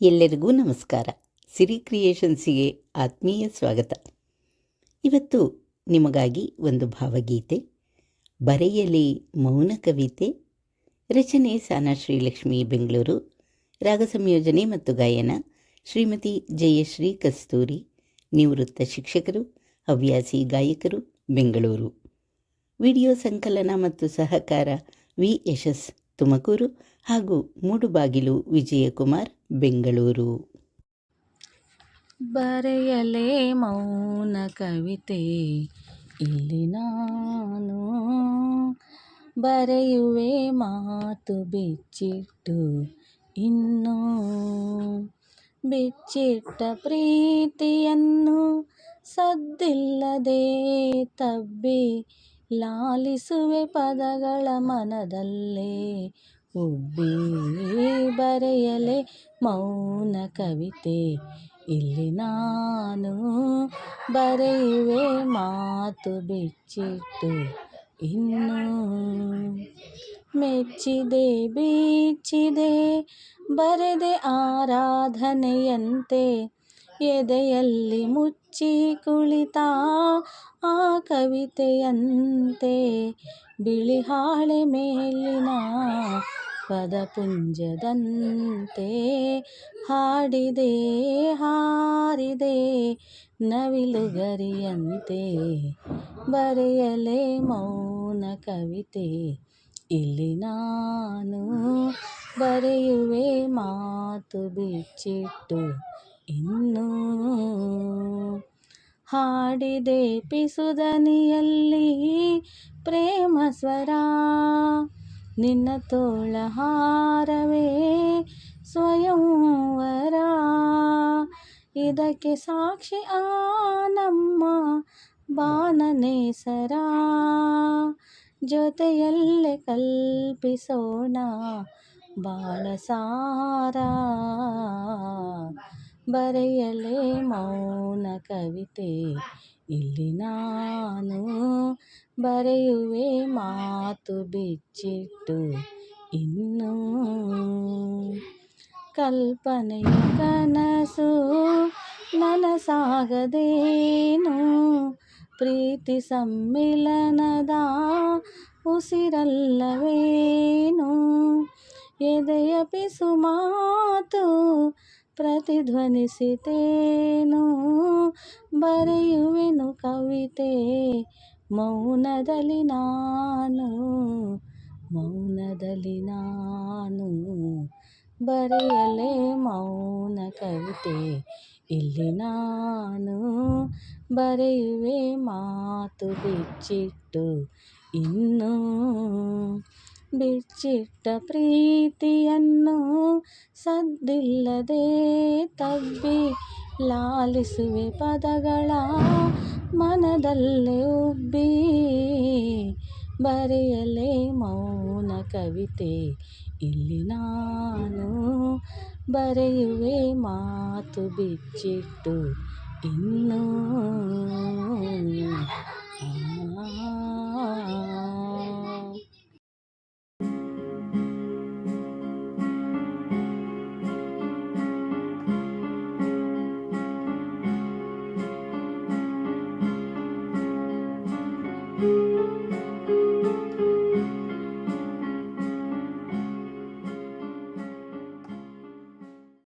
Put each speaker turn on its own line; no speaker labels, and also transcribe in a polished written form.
ಎಲ್ಲರಿಗೂ ನಮಸ್ಕಾರ. ಸಿರಿ ಕ್ರಿಯೇಷನ್ಸಿಗೆ ಆತ್ಮೀಯ ಸ್ವಾಗತ. ಇವತ್ತು ನಿಮಗಾಗಿ ಒಂದು ಭಾವಗೀತೆ, ಬರೆಯಲಿ ಮೌನ ಕವಿತೆ. ರಚನೆ ಸಾನಾ ಶ್ರೀಲಕ್ಷ್ಮಿ, ಬೆಂಗಳೂರು. ರಾಗ ಸಂಯೋಜನೆ ಮತ್ತು ಗಾಯನ ಶ್ರೀಮತಿ ಜಯಶ್ರೀ ಕಸ್ತೂರಿ, ನಿವೃತ್ತ ಶಿಕ್ಷಕರು, ಹವ್ಯಾಸಿ ಗಾಯಕರು, ಬೆಂಗಳೂರು. ವಿಡಿಯೋ ಸಂಕಲನ ಮತ್ತು ಸಹಕಾರ ವಿ ಯಶಸ್, ತುಮಕೂರು ಹಾಗೂ ಮೂಡುಬಾಗಿಲು ವಿಜಯಕುಮಾರ್, ಬೆಂಗಳೂರು.
ಬರೆಯಲೇ ಮೌನ ಕವಿತೆ ಇಲ್ಲಿ ನಾನು, ಬರೆಯುವೆ ಮಾತು ಬಿಚ್ಚಿಟ್ಟು ಇನ್ನೂ, ಬಿಚ್ಚಿಟ್ಟ ಪ್ರೀತಿಯನ್ನು ಸದ್ದಿಲ್ಲದೆ ತಬ್ಬಿ ಲಾಲಿಸುವೆ ಪದಗಳ ಮನದಲ್ಲೇ ಉಬ್ಬಿ. ಬರೆಯಲೇ ಮೌನ ಕವಿತೆ ಇಲ್ಲಿ ನಾನು, ಬರೆಯುವೆ ಮಾತು ಬಿಚ್ಚಿಟ್ಟು ಇನ್ನೂ, ಮೆಚ್ಚಿದೆ ಬೀಚಿದೆ ಬರೆದೆ ಆರಾಧನೆಯಂತೆ, ಎದೆಯಲ್ಲಿ ಮುಚ್ಚಿ ಕುಳಿತ ಆ ಕವಿತೆಯಂತೆ, ಬಿಳಿ ಹಾಳೆ ಮೇಲಿನ ಪದಪುಂಜದಂತೆ, ಹಾಡಿದೆ ಹಾರಿದೆ ನವಿಲುಗರಿಯಂತೆ. ಬರೆಯಲೇ ಮೌನ ಕವಿತೆ ಇಲ್ಲಿ ನಾನು, ಬರೆಯುವೆ ಮಾತು ಬಿಚ್ಚಿಟ್ಟು ಇನ್ನೂ, ಹಾಡಿದೆ ಪಿಸುದನಿಯಲ್ಲಿ ಪ್ರೇಮ ಸ್ವರ, ನಿನ್ನ ತೋಳ ಹಾರವೇ ಸ್ವಯಂವರ, ಇದಕ್ಕೆ ಸಾಕ್ಷಿ ಆ ನಮ್ಮ ಬಾನನೇಸರ, ಜೊತೆಯಲ್ಲೇ ಕಲ್ಪಿಸೋಣ ಬಾಳಸಾರ. ಬರೆಯಲೇ ಮೌನ ಕವಿತೆ ಇಲ್ಲಿ ನಾನು, ಬರೆಯುವೆ ಮಾತು ಬಿಚ್ಚಿಟ್ಟು ಇನ್ನೂ, ಕಲ್ಪನೆಯ ಕನಸು ನನಸಾಗದೇನು, ಪ್ರೀತಿ ಸಮ್ಮಿಲನದ ಉಸಿರಲ್ಲವೇನು, ಎದೆಯ ಪಿಸು ಮಾತು ಪ್ರತಿಧ್ವನಿಸಿತೇನು, ಬರೆಯುವೆನು ಕವಿತೆ ಮೌನದಲ್ಲಿ ನಾನು, ಮೌನದಲ್ಲಿ ನಾನು. ಬರೆಯಲೇ ಮೌನ ಕವಿತೆ ಇಲ್ಲಿ ನಾನು, ಬರೆಯುವೆ ಮಾತು ಬಿಚ್ಚಿಟ್ಟು ಇನ್ನೂ, ಬಿಚ್ಚಿಟ್ಟ ಪ್ರೀತಿಯನ್ನು ಸದ್ದಿಲ್ಲದೆ ತಬ್ಬಿ ಲಾಲಿಸುವೆ ಪದಗಳ ಮನದಲ್ಲೇ ಉಬ್ಬಿ. ಬರೆಯಲೇ ಮೌನ ಕವಿತೆ ಇಲ್ಲಿ ನಾನು, ಬರೆಯುವೆ ಮಾತು ಬಿಚ್ಚಿಟ್ಟು ಇನ್ನೂ.